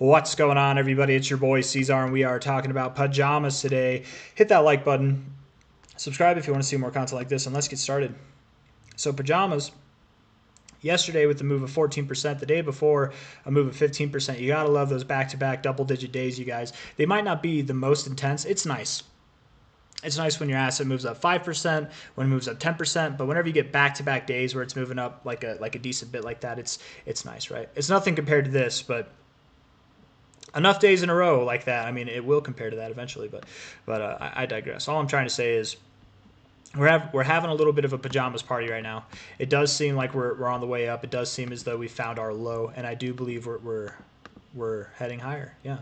What's going on, everybody? It's your boy C-Zar, and we are talking about pajamas today. Hit that like button, subscribe if you want to see more content like this, and let's get started. So pajamas, yesterday with the move of 14%, the day before a move of 15%. You got to love those back-to-back double-digit days, you guys. They might not be the most intense. It's nice. It's nice when your asset moves up 5%, when it moves up 10%, but whenever you get back-to-back days where it's moving up like a decent bit like that, it's nice, right? It's nothing compared to this, but enough days in a row like that, I mean, it will compare to that eventually, but I digress. All I'm trying to say is we're having a little bit of a pajamas party right now. It does seem like we're on the way up. It does seem as though we found our low, and I do believe we're heading higher. Yeah.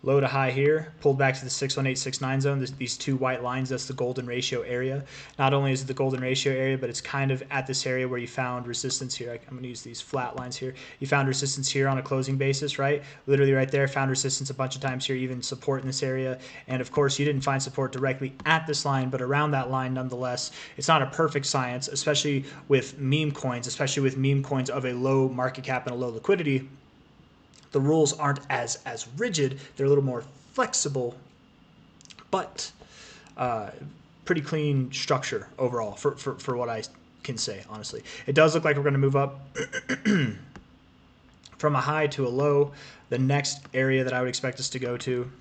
Low to high here, pulled back to the 61869 zone. These two white lines, that's the golden ratio area. Not only is it the golden ratio area, but it's kind of at this area where you found resistance here. I'm going to use these flat lines here. You found resistance here on a closing basis, right? Literally right there, found resistance a bunch of times here, even support in this area. And of course, you didn't find support directly at this line, but around that line nonetheless. It's not a perfect science, especially with meme coins, of a low market cap and a low liquidity. The rules aren't as rigid. They're a little more flexible, but pretty clean structure overall for what I can say, honestly. It does look like we're going to move up from a high to a low. The next area that I would expect us to go to,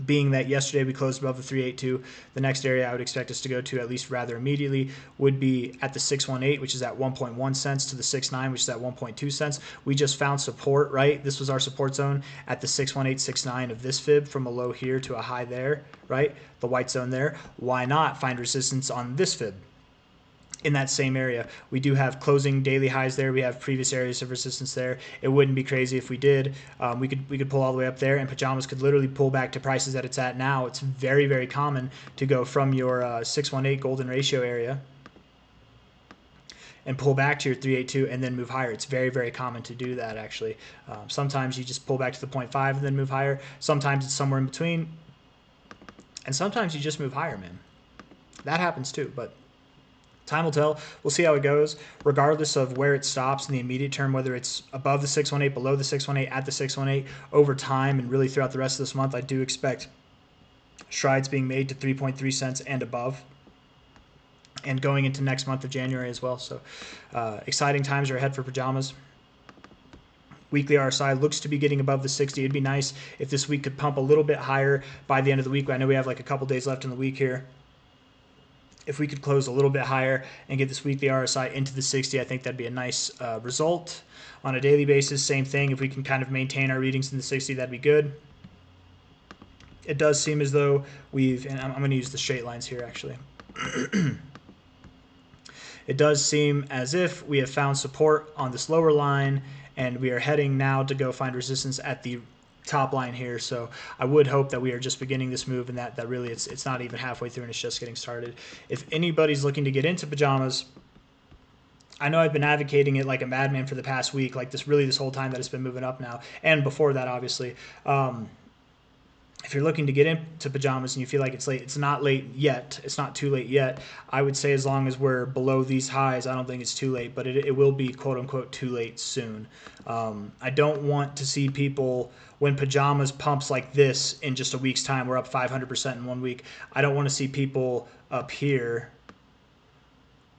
being that yesterday we closed above the 382, the next area I would expect us to go to, at least rather immediately, would be at the 618, which is at 1.1 cents, to the 69, which is at 1.2 cents. We just found support, right? This was our support zone at the 61869 of this fib, from a low here to a high there, right? The white zone there. Why not find resistance on this fib in that same area? We do have closing daily highs there. We have previous areas of resistance there. It wouldn't be crazy if we did. We could pull all the way up there, and pajamas could literally pull back to prices that it's at now. It's very, very common to go from your 618 golden ratio area and pull back to your 382 and then move higher. It's very, very common to do that, actually. Sometimes you just pull back to the 0.5 and then move higher. Sometimes it's somewhere in between, and sometimes you just move higher, man. That happens too, but time will tell. We'll see how it goes, regardless of where it stops in the immediate term, whether it's above the 618, below the 618, at the 618, over time, and really throughout the rest of this month. I do expect strides being made to 3.3 cents and above, and going into next month of January as well. So exciting times are ahead for pajamas. Weekly RSI looks to be getting above the 60. It'd be nice if this week could pump a little bit higher by the end of the week. I know we have like a couple days left in the week here. If we could close a little bit higher and get this weekly RSI into the 60, I think that'd be a nice result. On a daily basis, same thing. If we can kind of maintain our readings in the 60, that'd be good. It does seem as though and I'm going to use the straight lines here, actually. It does seem as if we have found support on this lower line, and we are heading now to go find resistance at the top line here. So I would hope that we are just beginning this move, and that really it's not even halfway through and it's just getting started. If anybody's looking to get into pajamas, I know I've been advocating it like a madman for the past week, like this whole time that it's been moving up now, and before that, obviously. If you're looking to get into pajamas and you feel like it's late, it's not late yet. It's not too late yet. I would say as long as we're below these highs, I don't think it's too late, but it will be quote-unquote too late soon. I don't want to see people, when pajamas pumps like this in just a week's time, we're up 500% in 1 week. I don't want to see people up here.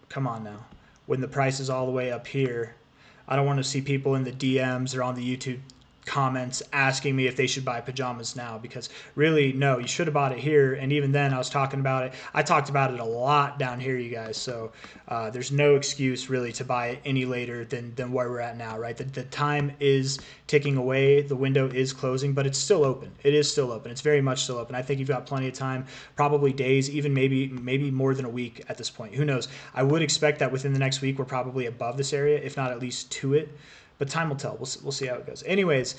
Come on now. When the price is all the way up here, I don't want to see people in the DMs or on the YouTube comments asking me if they should buy pajamas now, because really, no, you should have bought it here. And even then, I was talking about it. I talked about it a lot down here, you guys. So there's no excuse really to buy it any later than where we're at now, right? The time is ticking away. The window is closing, but it's still open. It is still open. It's very much still open. I think you've got plenty of time, probably days, even maybe more than a week at this point. Who knows? I would expect that within the next week, we're probably above this area, if not at least to it. But time will tell. We'll see how it goes. Anyways,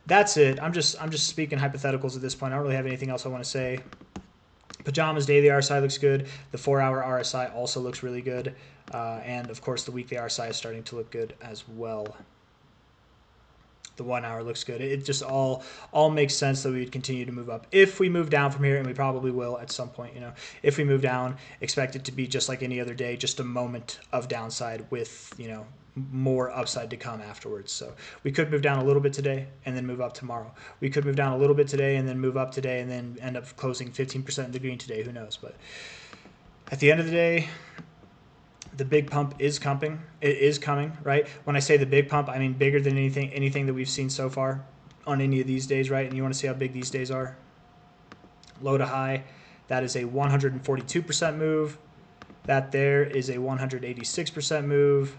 that's it. I'm just speaking hypotheticals at this point. I don't really have anything else I want to say. Pajamas daily RSI looks good. The 4-hour RSI also looks really good. And, of course, the weekly RSI is starting to look good as well. The 1 hour looks good. It just all makes sense that we would continue to move up. If we move down from here, and we probably will at some point, if we move down, expect it to be just like any other day, just a moment of downside with, more upside to come afterwards. So we could move down a little bit today and then move up tomorrow. We could move down a little bit today and then move up today and then end up closing 15% in the green today. Who knows? But at the end of the day, the big pump is coming. It is coming, right? When I say the big pump, I mean bigger than anything that we've seen so far on any of these days, right? And you want to see how big these days are? Low to high, that is a 142% move. That there is a 186% move.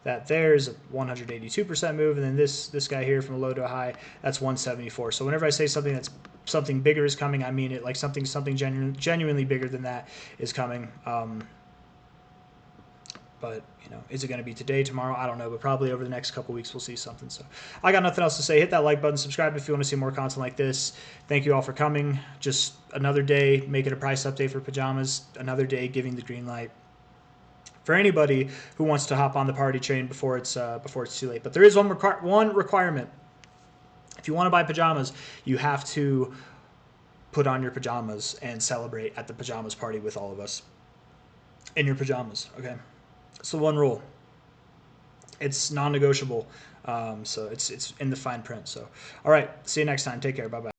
That there is a 182% move, and then this guy here from a low to a high, that's 174. So whenever I say something bigger is coming, I mean it. Like something genuinely bigger than that is coming. But, you know, is it going to be today, tomorrow? I don't know, but probably over the next couple weeks we'll see something. So I got nothing else to say. Hit that like button, subscribe if you want to see more content like this. Thank you all for coming. Just another day, make it a price update for pajamas. Another day giving the green light for anybody who wants to hop on the party train before it's too late. But there is one requirement. If you want to buy pajamas, you have to put on your pajamas and celebrate at the pajamas party with all of us in your pajamas, okay? It's the one rule. It's non-negotiable, so it's in the fine print. So, all right, see you next time. Take care. Bye-bye.